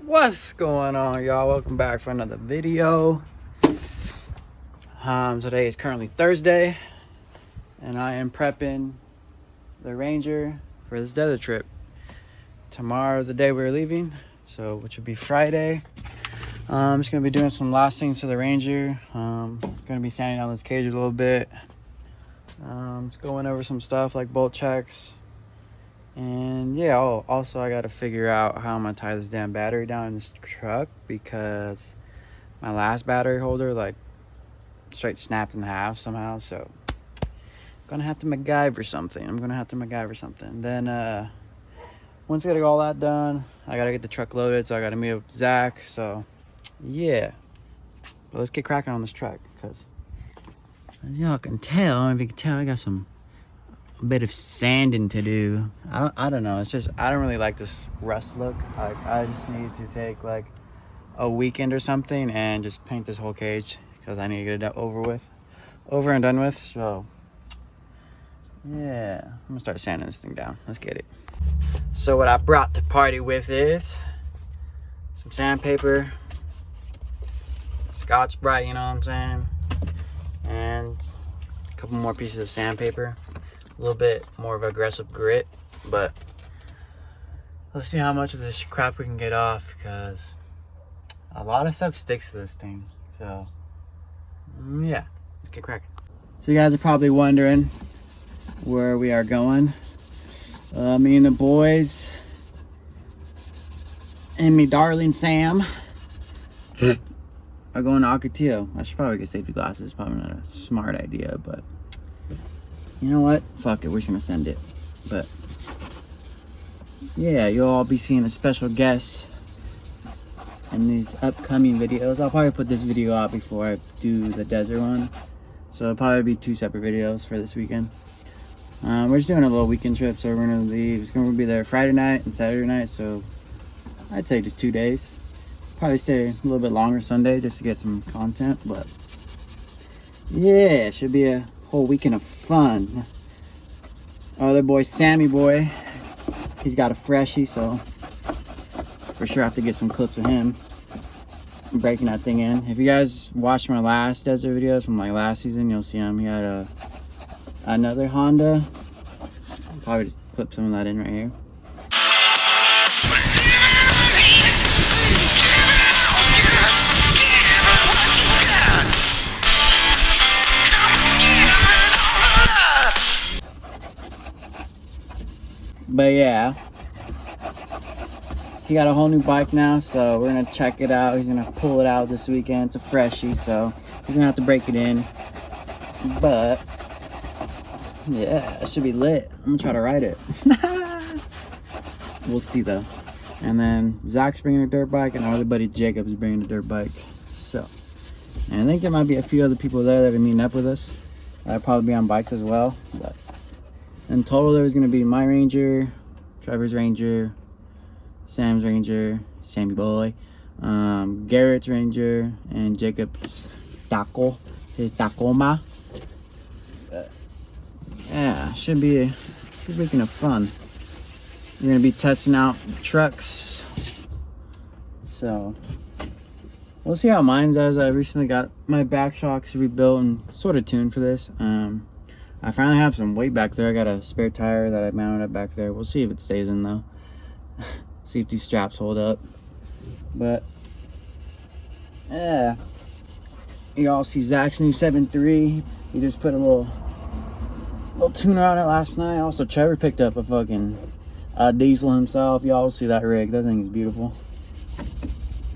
What's going on, y'all? Welcome back for another video. Today is currently Thursday, and I am prepping the Ranger for this desert trip. Tomorrow is the day we're leaving, so which would be Friday. I'm just gonna be doing some last things for the Ranger. Gonna be sanding down this cage a little bit. Just going over some stuff like bolt checks. And yeah, also I gotta figure out how I'm gonna tie this damn battery down in this truck, because my last battery holder like straight snapped in half somehow. So I'm gonna have to MacGyver something. Then once I get all that done, I gotta get the truck loaded, so I gotta meet up with Zach. So yeah, but let's get cracking on this truck, because as y'all can tell, I got a bit of sanding to do. I don't know, it's just I don't really like this rust look. I just need to take like a weekend or something and just paint this whole cage, because I need to get it over and done with. So yeah, I'm gonna start sanding this thing down. Let's get it. So what I brought to party with is some sandpaper, Scotch Brite, you know what I'm saying, and a couple more pieces of sandpaper. A little bit more of aggressive grit, but let's see how much of this crap we can get off, because a lot of stuff sticks to this thing. So yeah, let's get cracking. So you guys are probably wondering where we are going. Me and the boys and me darling Sam are going to Ocotillo. I should probably get safety glasses. Probably not a smart idea, but you know what? Fuck it, we're just gonna send it. But yeah, you'll all be seeing a special guest in these upcoming videos. I'll probably put this video out before I do the desert one, so it'll probably be 2 separate videos for this weekend. We're just doing a little weekend trip, so we're gonna leave. It's gonna be there Friday night and Saturday night, so I'd say just 2 days. Probably stay a little bit longer Sunday just to get some content, but yeah, it should be a whole weekend of fun. Our other boy, Sammy boy, he's got a freshie, so for sure I have to get some clips of him breaking that thing in. If you guys watched my last desert videos from like last season, you'll see him. He had another Honda. I'll probably just clip some of that in right here. But yeah, he got a whole new bike now, so we're gonna check it out. He's gonna pull it out this weekend. It's a freshie, so he's gonna have to break it in. But yeah, it should be lit. I'm gonna try to ride it. We'll see though. And then Zach's bringing a dirt bike, and our other buddy Jacob's bringing a dirt bike. So, and I think there might be a few other people there that are meeting up with us. I'll probably be on bikes as well. But in total, there's gonna be my Ranger, Trevor's Ranger, Sam's Ranger, Sammy boy, Garrett's Ranger, and Jacob's taco, his Tacoma. Yeah, should be a weekend of fun. We're gonna be testing out trucks, so we'll see how mine does. I recently got my back shocks rebuilt and sort of tuned for this. I finally have some weight back there. I got a spare tire that I mounted up back there. We'll see if it stays in though. See if these straps hold up. But yeah, you all see Zach's new 7.3. He just put a little tuner on it last night. Also, Trevor picked up a fucking diesel himself. Y'all see that rig. That thing is beautiful.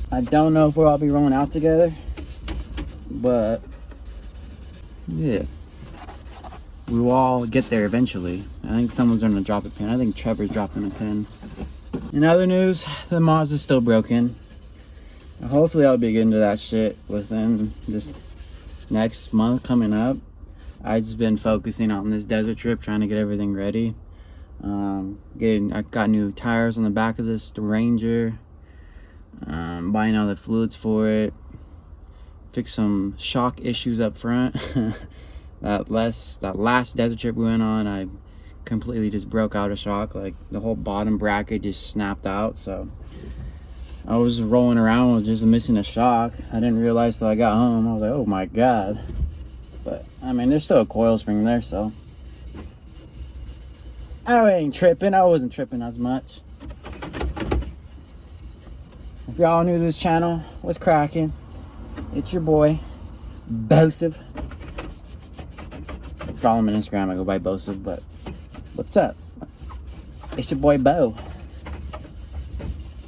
I don't know if we'll all be rolling out together, but yeah, we will all get there eventually. I think someone's gonna drop a pin. I think Trevor's dropping a pin. In other news, the Mazda's still broken. Hopefully I'll be getting to that shit within this next month coming up. I've just been focusing on this desert trip, trying to get everything ready. I got new tires on the back of this Ranger. Buying all the fluids for it. Fix some shock issues up front. That last desert trip we went on, I completely just broke out of shock. Like the whole bottom bracket just snapped out. So I was rolling around with just missing a shock. I didn't realize till I got home. I was like, oh my God. But I mean, there's still a coil spring there, so I ain't tripping. I wasn't tripping as much. If y'all new to this channel, what's cracking? It's your boy, Bosive. Follow him on Instagram. I go by Bosive, but what's up? It's your boy Bo.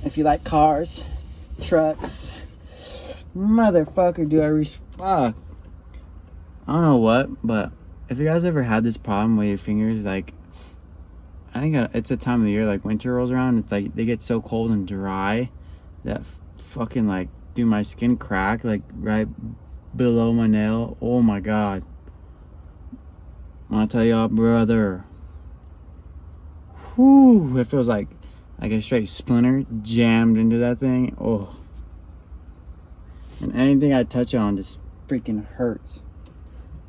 If you like cars, trucks, motherfucker, do I fuck. I don't know what, but if you guys ever had this problem with your fingers, like, I think it's a time of the year, like winter rolls around, it's like they get so cold and dry that fucking, like, dude, my skin crack, like, right below my nail. Oh my God. When I tell y'all, brother, whew, it feels like a straight splinter jammed into that thing. Oh. And anything I touch on just freaking hurts.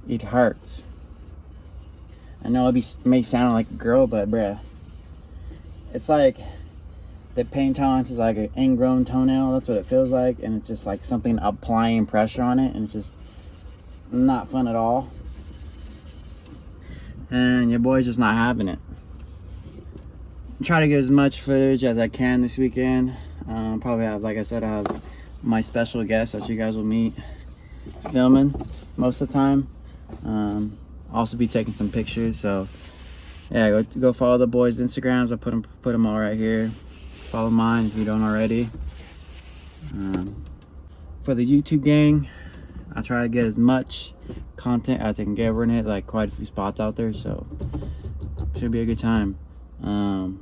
It hurts. I know it may sound like a girl, but bruh, it's like the pain tolerance is like an ingrown toenail. That's what it feels like. And it's just like something applying pressure on it. And it's just not fun at all. And your boy's just not having it. Try to get as much footage as I can this weekend. Probably have, like I said, I have my special guest that you guys will meet filming most of the time. Also be taking some pictures. So yeah, go follow the boys' Instagrams. I put them all right here. Follow mine if you don't already. For the YouTube gang, I try to get as much content as I can get. We're gonna hit like quite a few spots out there, so should be a good time.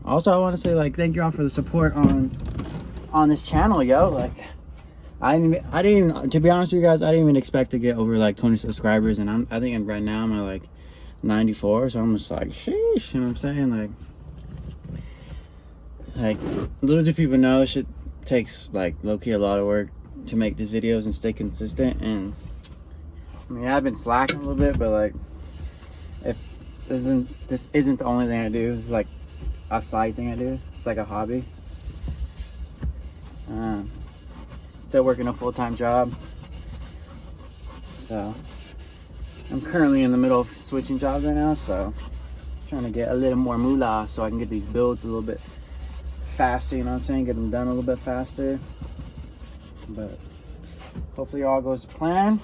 Also, I want to say, like, thank you all for the support on this channel, yo. Like, I didn't, to be honest with you guys, I didn't even expect to get over like 20 subscribers, and I think right now I'm at like 94, so I'm just like, sheesh, you know what I'm saying? Like little do people know, shit takes like low-key a lot of work to make these videos and stay consistent. And I mean, I've been slacking a little bit, but like, if this isn't the only thing I do, this is like a side thing I do. It's like a hobby. Still working a full-time job, so I'm currently in the middle of switching jobs right now, so trying to get a little more moolah so I can get these builds a little bit faster, you know what I'm saying, get them done a little bit faster. But hopefully all goes to plan.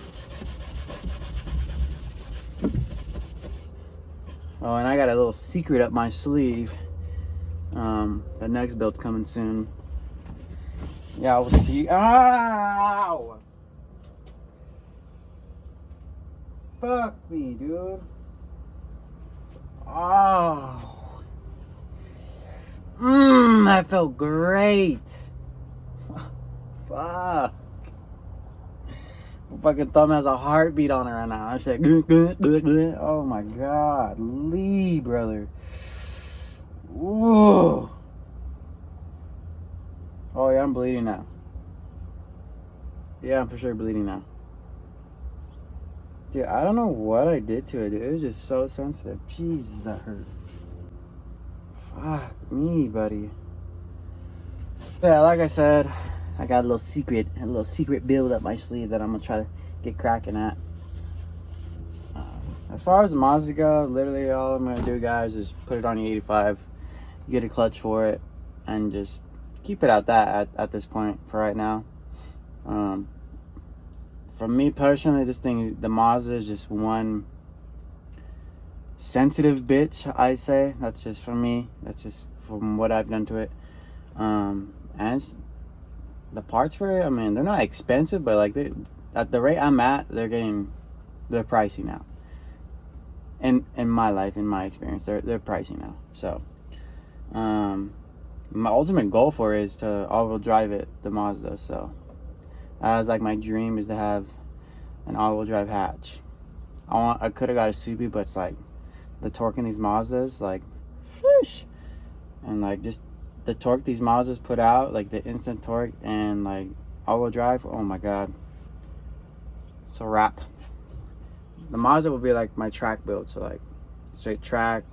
Oh, and I got a little secret up my sleeve. The next build coming soon. Yeah, we'll see. Ow! Fuck me, dude. Oh. That felt great. Fuck. My fucking thumb has a heartbeat on it right now. I said, oh my God. Lee, brother. Whoa. Oh yeah, I'm bleeding now. Yeah, I'm for sure bleeding now. Dude, I don't know what I did to it, dude. It was just so sensitive. Jesus, that hurt. Fuck me, buddy. Yeah, like I said, I got a little secret build up my sleeve that I'm gonna try to get cracking at. As far as the Mazda go, literally all I'm gonna do, guys, is put it on the 85, get a clutch for it, and just keep it at that at this point for right now. For me personally, this thing, the Mazda is just one sensitive bitch, I say. That's just for me. That's just from what I've done to it. And it's, the parts for it, I mean, they're not expensive, but like at the rate I'm at, they're pricey now. In my life, in my experience, they're pricey now. So, my ultimate goal for it is to all-wheel drive it, the Mazda. So that was like my dream, is to have an all-wheel drive hatch. I could have got a Subi, but it's like the torque in these Mazdas, like, whoosh, and like just the torque these Mazdas put out, like the instant torque and like all-wheel drive. Oh my God, it's a wrap. The Mazda will be like my track build, so like straight track,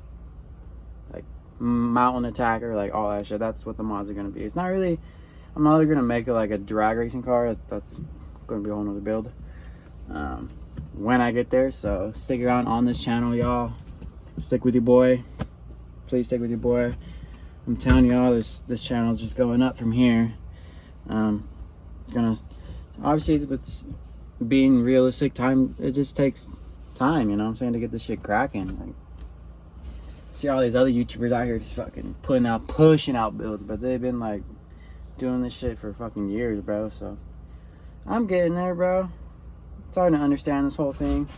like mountain attacker, like all that shit. That's what the Mazda are gonna be. It's not really I'm either gonna make it like a drag racing car. That's gonna be a whole nother build when I get there. So stick around on this channel, y'all. Stick with your boy. Please stick with your boy. I'm telling y'all, this channel is just going up from here. It's gonna, obviously, with being realistic, time, it just takes time, you know what I'm saying, to get this shit cracking. Like, see all these other YouTubers out here just fucking pushing out builds, but they've been like doing this shit for fucking years, bro. So I'm getting there, bro. Starting to understand this whole thing.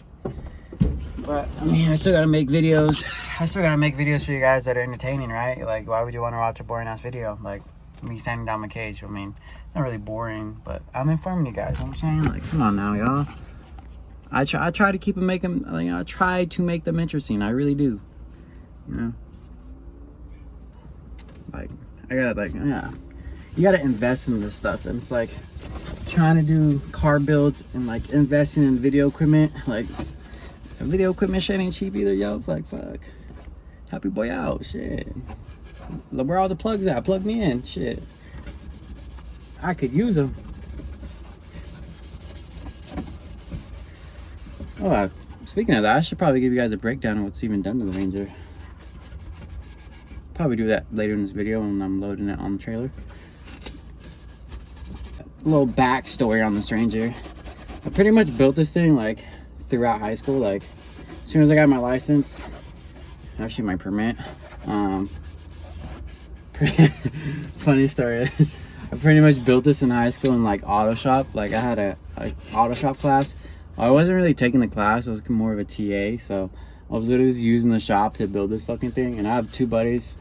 But I mean, I still gotta make videos. I still gotta make videos for you guys that are entertaining, right? Like, why would you want to watch a boring ass video? Like me standing down my cage. I mean, it's not really boring, but I'm informing you guys. You know what I'm saying? Like, come on now, y'all. I try to keep them, like, I try to make them interesting. I really do. You know, like, I gotta, like, yeah, you gotta invest in this stuff. And it's like trying to do car builds and like investing in video equipment. Like, video equipment shit ain't cheap either, yo. Like, fuck, help your boy out, shit. Look where all the plugs at. Plug me in, shit. I could use them. Oh, speaking of that, I should probably give you guys a breakdown of what's even done to the Ranger. Probably do that later in this video when I'm loading it on the trailer. A little backstory on this Ranger. I pretty much built this thing like throughout high school. Like, as soon as I got my license, actually my permit, funny story. I pretty much built this in high school in like auto shop. Like, I had a auto shop class. I wasn't really taking the class. I was more of a TA. So I was literally just using the shop to build this fucking thing. And I have two buddies,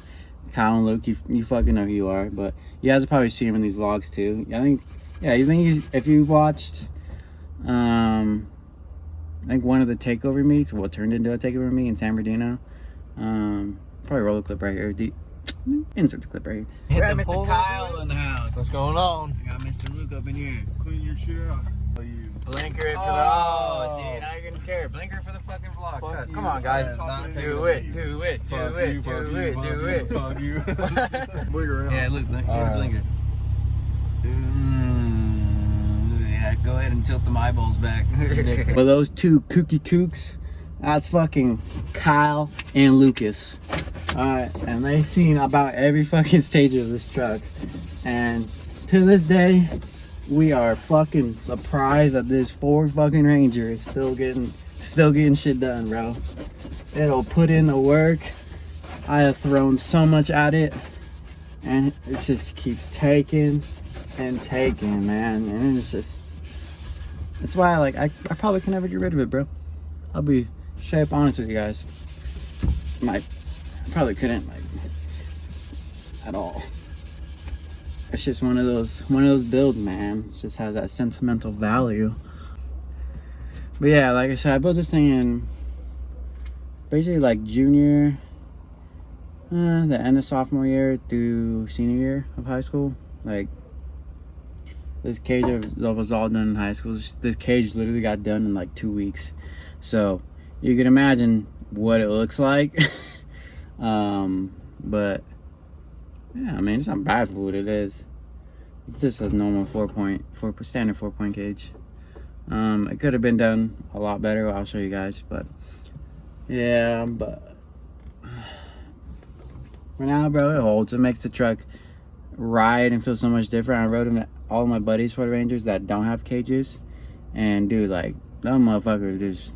Kyle and Luke. You fucking know who you are. But you guys will probably see him in these vlogs too. I think, yeah, if you watched, I think one of the takeover meets, what turned into a takeover meet in San Bernardino. Probably roll a clip right here. Insert the clip right here. We got Mr. Kyle in the house. What's going on? We got Mr. Luke up in here. Clean your shit up. Blinker it for the... see, now you're getting scared. Blinker for the fucking vlog. Come on, guys. Do it. Fuck you. Blinker it. Yeah, look, get a blinker. Yeah, go ahead and tilt them eyeballs back. Well, those two kooky kooks, that's fucking Kyle and Lucas. Alright, and they've seen about every fucking stage of this truck. And to this day, we are fucking surprised that this Ford fucking Ranger is still getting shit done, bro. It'll put in the work. I have thrown so much at it, and it just keeps taking and taking, man. And it's just, that's why I probably can never get rid of it, bro. I'll be straight up honest with you guys. I probably couldn't, like, at all. It's just one of those builds, man. It just has that sentimental value. But yeah, like I said, I built this thing in basically like junior, the end of sophomore year through senior year of high school. Like, this cage was all done in high school. This cage literally got done in like 2 weeks. So you can imagine what it looks like. But yeah, I mean, it's not bad for what it is. It's just a normal standard 4-point cage. It could have been done a lot better. I'll show you guys, but yeah, but for now, bro, it holds. It makes the truck ride and feel so much different. I rode them at all my buddies Ford Rangers that don't have cages, and dude, like, them motherfuckers just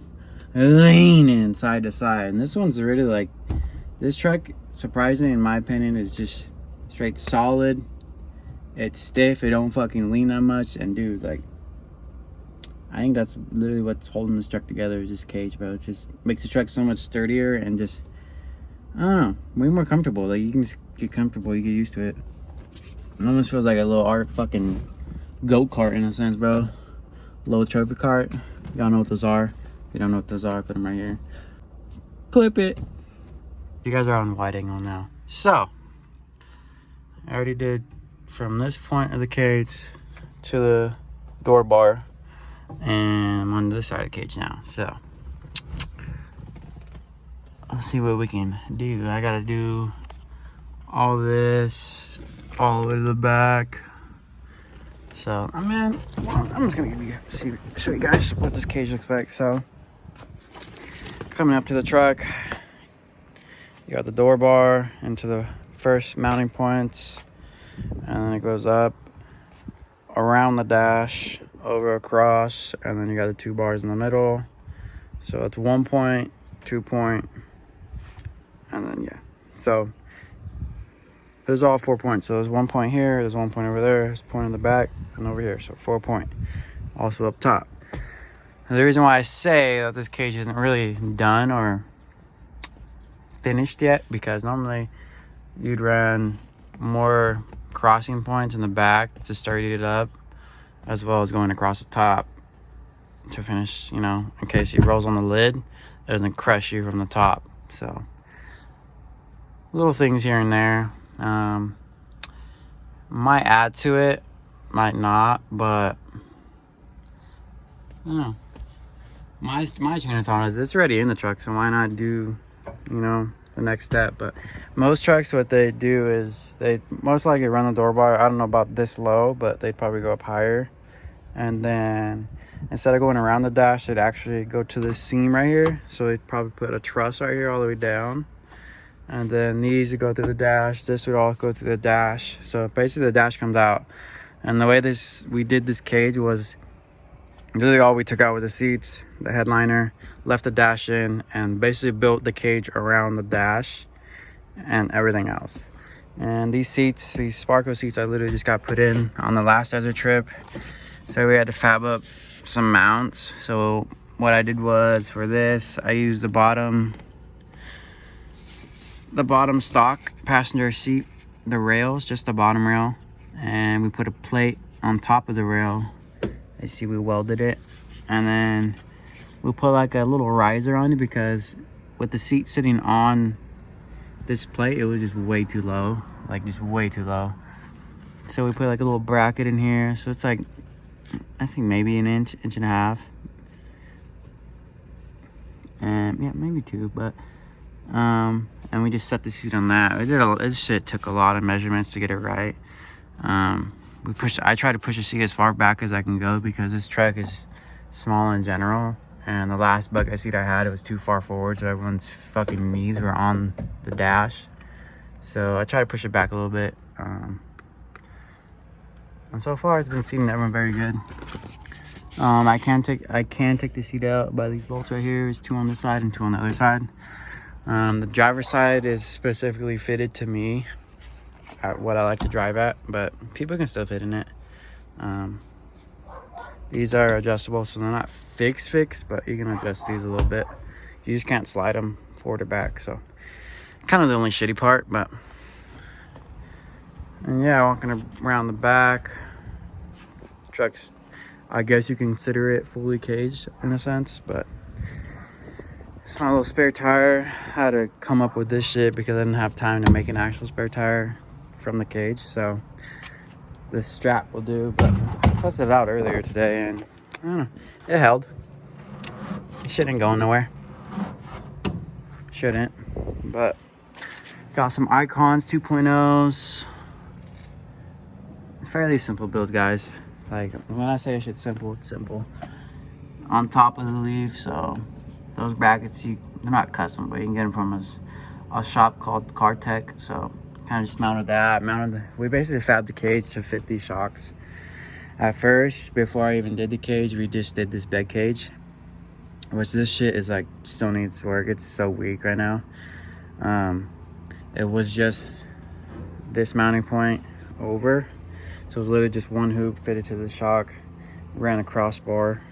leaning side to side. And this one's really like, this truck, surprisingly, in my opinion, is just straight solid. It's stiff. It don't fucking lean that much. And dude, like, I think that's literally what's holding this truck together, is just cage, bro. It just makes the truck so much sturdier and just, I don't know, way more comfortable. Like, you can just get comfortable. You get used to it. It almost feels like a little art fucking go-kart in a sense, bro. Little trophy cart. Y'all know what those are. If you don't know what those are, put them right here. Clip it. You guys are on wide angle now. So, I already did from this point of the cage to the door bar, and I'm on this side of the cage now. So, let's see what we can do. I gotta do all this all the way to the back. So, I mean, well, I'm just gonna show you guys what this cage looks like. So, coming up to the truck, you got the door bar into the first mounting points, and then it goes up around the dash, over across, and then you got the 2 bars in the middle. So it's 1 point, 2 point, and then yeah. So there's all 4 points. So there's 1 point here, there's 1 point over there, there's a point in the back, and over here. So 4 point. Also up top. And the reason why I say that this cage isn't really done or finished yet, because normally you'd run more crossing points in the back to start it up, as well as going across the top to finish, you know, in case he rolls on the lid, it doesn't crush you from the top. So little things here and there, might add to it, might not, but I don't know. My train of thought is it's already in the truck, so why not do, you know, the next step? But most trucks, what they do is they most likely run the door bar. I don't know about this low, but they'd probably go up higher, and then instead of going around the dash, they'd actually go to this seam right here. So they'd probably put a truss right here all the way down, and then these would go through the dash. This would all go through the dash. So basically the dash comes out, and the way we did this cage was literally all we took out was the seats, the headliner, left the dash in, and basically built the cage around the dash and everything else. And these seats, these Sparko seats, I literally just got put in on the last desert trip. So we had to fab up some mounts. So what I did was, for this, I used the bottom stock passenger seat, the rails, just the bottom rail, and we put a plate on top of the rail. You see, we welded it, and then we put like a little riser on it, because with the seat sitting on this plate, it was just way too low, like just way too low. So we put like a little bracket in here, so it's like, I think maybe an inch and a half, and yeah, maybe 2, but and we just set the seat on that. This shit took a lot of measurements to get it right. I try to push the seat as far back as I can go, because this truck is small in general, and the last bucket seat I had, it was too far forward, so everyone's fucking knees were on the dash. So I try to push it back a little bit, and so far it's been seating everyone very good. I can take the seat out by these bolts right here. There's 2 on this side and 2 on the other side. The driver's side is specifically fitted to me at what I like to drive at, but people can still fit in it. These are adjustable, so they're not fixed, but you can adjust these a little bit. You just can't slide them forward or back, so kind of the only shitty part. But, and yeah, walking around the back, truck's, I guess you can consider it fully caged in a sense, but it's my little spare tire. I had to come up with this shit because I didn't have time to make an actual spare tire from the cage, so this strap will do. But I tested it out earlier today, and I don't know, it held. It shouldn't go nowhere. Shouldn't. But got some Icons 2.0s. Fairly simple build, guys. Like, when I say shit's simple, it's simple. On top of the leaf, so those brackets, they're not custom, but you can get them from a shop called Car Tech. So kind of just mounted that. We basically fabbed the cage to fit these shocks. At first, before I even did the cage, we just did this bed cage, which this shit is like, still needs work. It's so weak right now. It was just this mounting point over, so it was literally just one hoop fitted to the shock, ran a crossbar,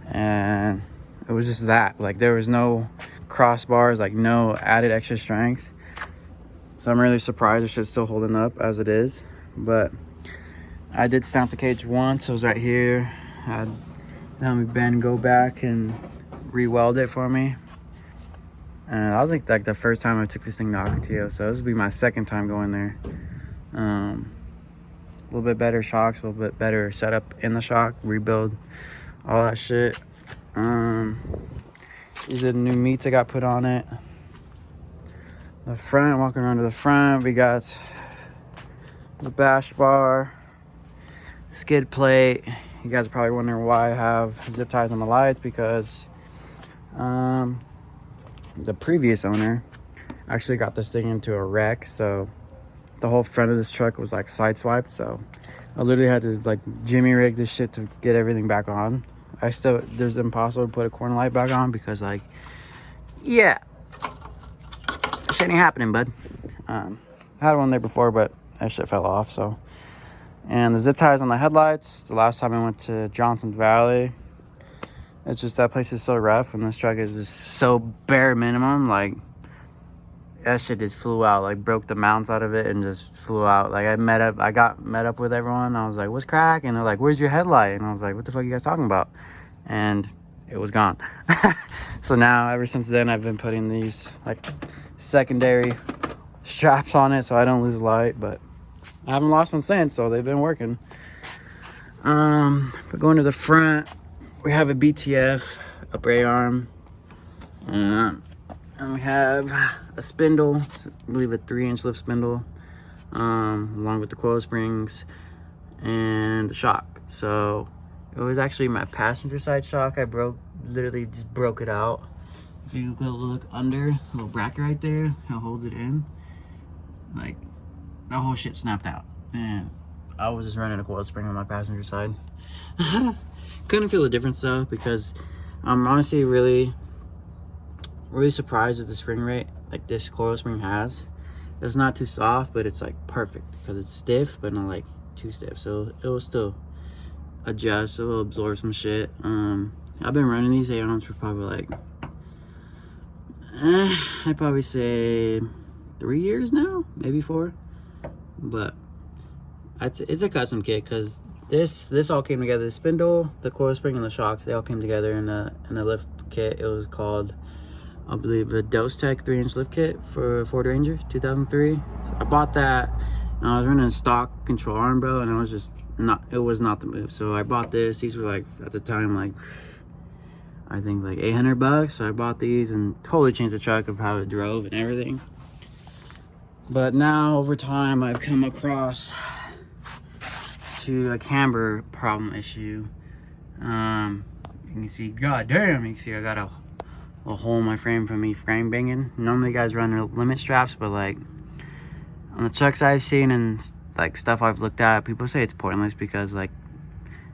and it was just that. Like, there was no crossbars, like no added extra strength. So I'm really surprised the shit's still holding up as it is. But I did stamp the cage once. It was right here. I had homie Ben go back and re-weld it for me. And that was like the first time I took this thing to Ocotillo. So this will be my second time going there. A little bit better shocks, a little bit better setup in the shock, rebuild, all that shit. These are the new meats I got put on it. The front, walking around to the front, we got the bash bar. skid plate. You guys are probably wondering why I have zip ties on the lights, because the previous owner actually got this thing into a wreck, so the whole front of this truck was like sideswiped, so I literally had to like jimmy rig this shit to get everything back on. There's impossible to put a corner light back on, because like, yeah, shit ain't happening, bud. I had one there before, but that shit fell off. So, and the zip ties on the headlights, the last time I went to Johnson Valley, it's just, that place is so rough, and this truck is just so bare minimum. Like, that shit just flew out, like broke the mounts out of it and just flew out. Like, I got met up with everyone. I was like, what's crack? And they're like, where's your headlight? And I was like, what the fuck are you guys talking about? And it was gone. So now, ever since then, I've been putting these like secondary straps on it so I don't lose the light, but I haven't lost one since, so they've been working. If we go into the front, we have a BTF upper A arm, and we have a spindle, I believe a 3-inch lift spindle, along with the coil springs and the shock. So it was actually my passenger side shock. I literally just broke it out. If you go look under, a little bracket right there, how holds it in, like, the whole shit snapped out. And I was just running a coil spring on my passenger side. Couldn't feel the difference though, because I'm honestly really surprised at the spring rate like this coil spring has. It's not too soft, but it's like perfect, because it's stiff but not like too stiff, so it will still adjust. It will absorb some shit. I've been running these 8 ohms for probably like I'd probably say 3 years now, maybe 4. But it's a custom kit, because this all came together. The spindle, the coil spring, and the shocks, they all came together in a lift kit. It was called, I believe, a Dose Tech 3-inch lift kit for Ford Ranger 2003. So I bought that, and I was running a stock control arm, bro, and it was not the move. So I bought this. These were like, at the time, like, I think like $800. So I bought these and totally changed the truck of how it drove and everything. But now, over time, I've come across to a camber problem issue. You can see, goddamn, you can see I got a hole in my frame from me frame banging. Normally guys run limit straps, but like on the trucks I've seen and like stuff I've looked at, people say it's pointless, because like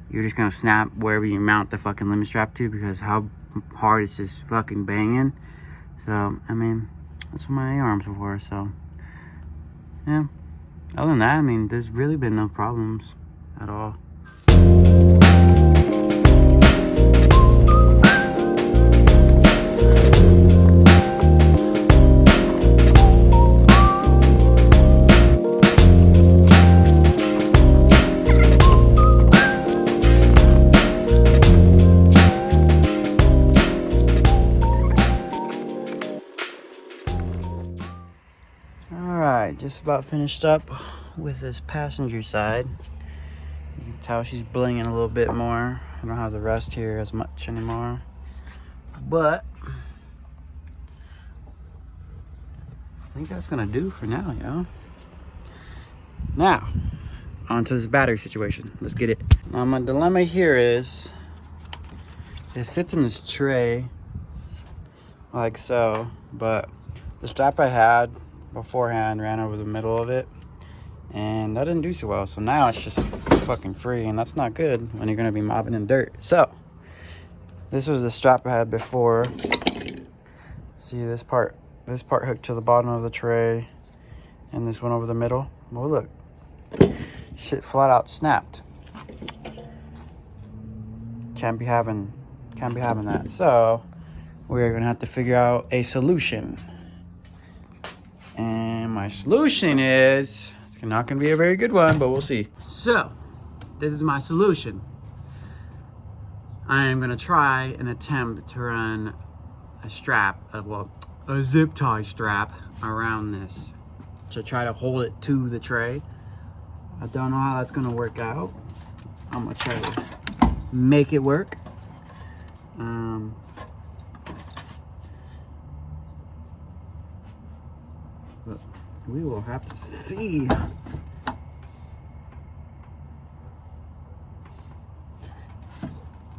you're just gonna snap wherever you mount the fucking limit strap to, because how hard it's just fucking banging. So I mean, that's what my arms are for. So yeah, other than that, I mean, there's really been no problems at all. Alright, just about finished up with this passenger side. You can tell she's blinging a little bit more. I don't have the rust here as much anymore, but I think that's gonna do for now, yo. Now, on to this battery situation. Let's get it. Now, my dilemma here is, it sits in this tray like so, but the strap I had beforehand ran over the middle of it, and that didn't do so well. So now it's just fucking free, and that's not good when you're gonna be mopping in dirt. So this was the strap I had before. See this part hooked to the bottom of the tray, and this went over the middle. Well, look, shit flat out snapped. Can't be having that. So we're gonna have to figure out a solution. And my solution is, it's not gonna be a very good one, but we'll see. So this is my solution. I am gonna try and attempt to run a zip tie strap around this to try to hold it to the tray. I don't know how that's gonna work out. I'm gonna try to make it work. But we will have to see.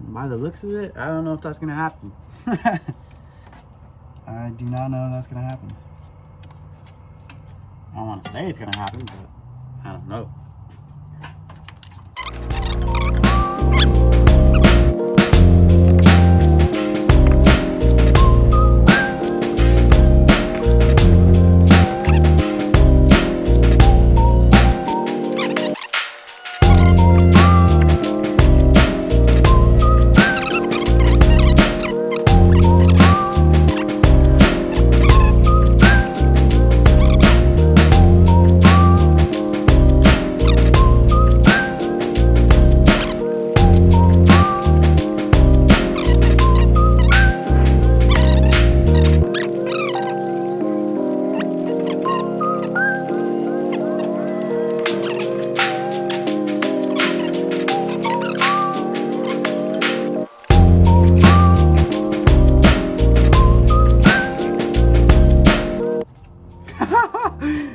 by the looks of it, I don't know if that's gonna happen. I do not know if that's gonna happen. I don't want to say it's gonna happen, but I don't know.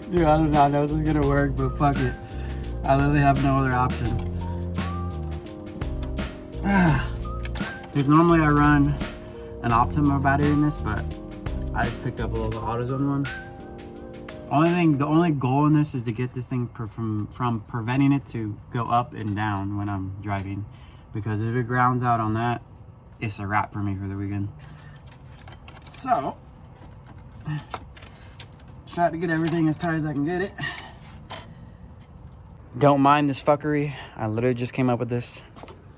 Dude, I do not know if this is gonna work, but fuck it. I literally have no other option. Because normally I run an Optima battery in this, but I just picked up a little AutoZone one. The only goal in this is to get this thing from preventing it to go up and down when I'm driving. Because if it grounds out on that, it's a wrap for me for the weekend. So, try to get everything as tight as I can get it. Don't mind this fuckery. I literally just came up with this.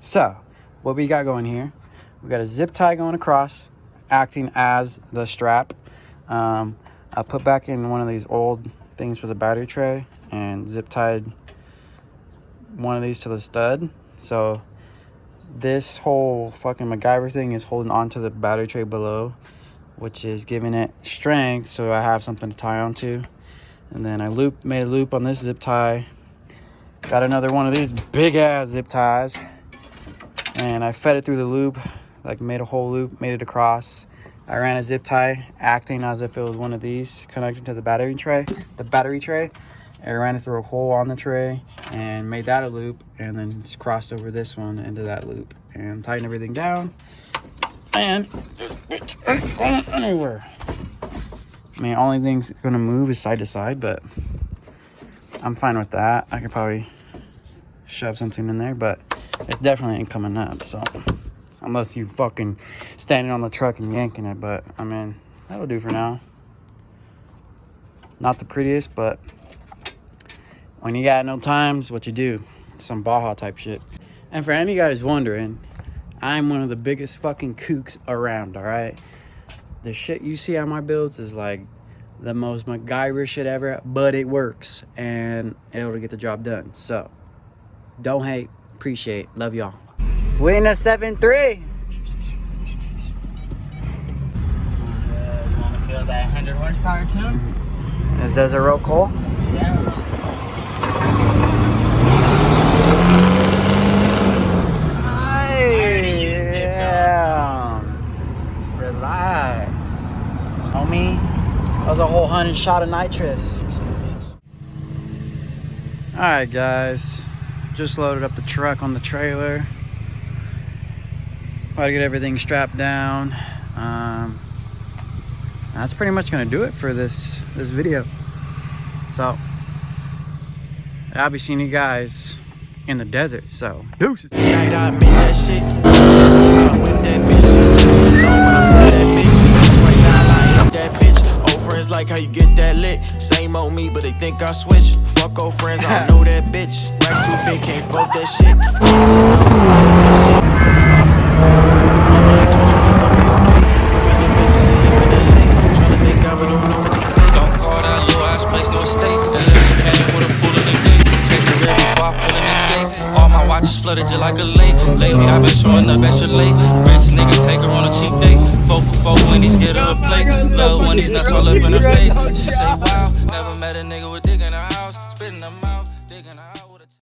So, what we got going here, we got a zip tie going across, acting as the strap. I put back in one of these old things for the battery tray and zip tied one of these to the stud. So this whole fucking MacGyver thing is holding onto the battery tray below, which is giving it strength so I have something to tie onto. And then I made a loop on this zip tie. Got another one of these big ass zip ties. And I fed it through the loop, like made a whole loop, made it across. I ran a zip tie acting as if it was one of these connected to the battery tray. I ran it through a hole on the tray and made that a loop, and then just crossed over this one into that loop and tightened everything down. And this bitch ain't going anywhere. I mean, only thing's gonna move is side to side, but I'm fine with that. I could probably shove something in there, but it definitely ain't coming up, so. Unless you fucking standing on the truck and yanking it, but I mean, that'll do for now. Not the prettiest, but when you got no times, what you do? Some Baja type shit. And for any of you guys wondering, I'm one of the biggest fucking kooks around, alright? The shit you see on my builds is like the most MacGyver shit ever, but it works and it'll get the job done. So, don't hate, appreciate, love y'all. We in a 7.3. You want to feel that 100 horsepower too? Is this a real coal? Yeah. Yeah. Relax. Homie, that was a whole 100 shot of nitrous. Alright guys, just loaded up the truck on the trailer. About to get everything strapped down. That's pretty much gonna do it for this video. So I'll be seeing you guys in the desert. So deuces. Night I made that shit. I'm with that bitch. That bitch. Right now I ain't that bitch. Old friends like how you get that lit. Same old me, but they think I switch. Fuck old friends, I don't know that bitch. Racks too big, can't fuck that shit. Don't call that little ass place no estate. Unless you came with a pool in the day. Take the rib before I pull in the gate. All my watches flooded just like a lake. Lately I've been showing up extra late. Rich nigga take her on a cheap date. 4 for 4 when he's get her a plate. Love when these nuts all up in her face. She say wow, never met a nigga with